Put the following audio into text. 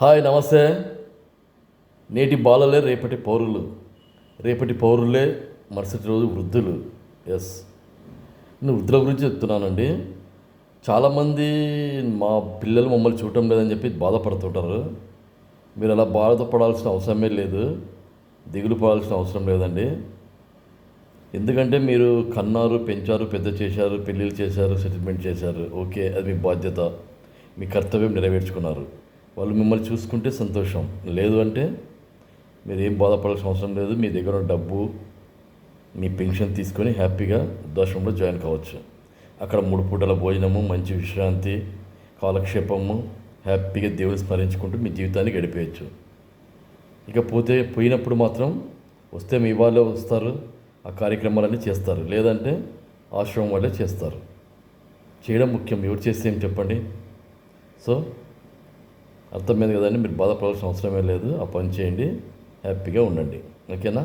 Hi నమస్తే. నేటి బాలలే రేపటి పౌరులు, రేపటి పౌరులే మరుసటి రోజు వృద్ధులు. ఎస్, నేను వృద్ధుల గురించి చెప్తున్నానండి. చాలామంది మా పిల్లలు మమ్మల్ని చూడటం లేదని చెప్పి బాధపడుతుంటారు. మీరు అలా బాధపడాల్సిన అవసరమే లేదు, దిగులు పడాల్సిన అవసరం లేదండి. ఎందుకంటే మీరు కన్నారు, పెంచారు, పెద్ద చేశారు, పెళ్ళిళ్ళు చేశారు, సెటిల్మెంట్ చేశారు. ఓకే, అది మీ బాధ్యత, మీ కర్తవ్యం నెరవేర్చుకున్నారు. వాళ్ళు మిమ్మల్ని చూసుకుంటే సంతోషం. లేదు అంటే మీరు ఏం బాధపడాల్సిన అవసరం లేదు. మీ దగ్గర ఉన్న డబ్బు, మీ పెన్షన్ తీసుకొని హ్యాపీగా వృద్ధాశ్రమంలో జాయిన్ కావచ్చు. అక్కడ 3 పూటల భోజనము, మంచి విశ్రాంతి, కాలక్షేపము, హ్యాపీగా దేవుని స్మరించుకుంటూ మీ జీవితాన్ని గడిపేయచ్చు. ఇకపోతే పోయినప్పుడు మాత్రం వస్తే మీ వాళ్ళే వస్తారు, ఆ కార్యక్రమాలన్నీ చేస్తారు. లేదంటే ఆశ్రమం వాళ్ళే చేస్తారు. చేయడం ముఖ్యం, ఎవరు చేస్తే ఏం చెప్పండి. సో అర్థమైంది కదండి. మీరు బాధపడాల్సిన అవసరమే లేదు. ఆ పని చేయండి, హ్యాపీగా ఉండండి. ఓకేనా?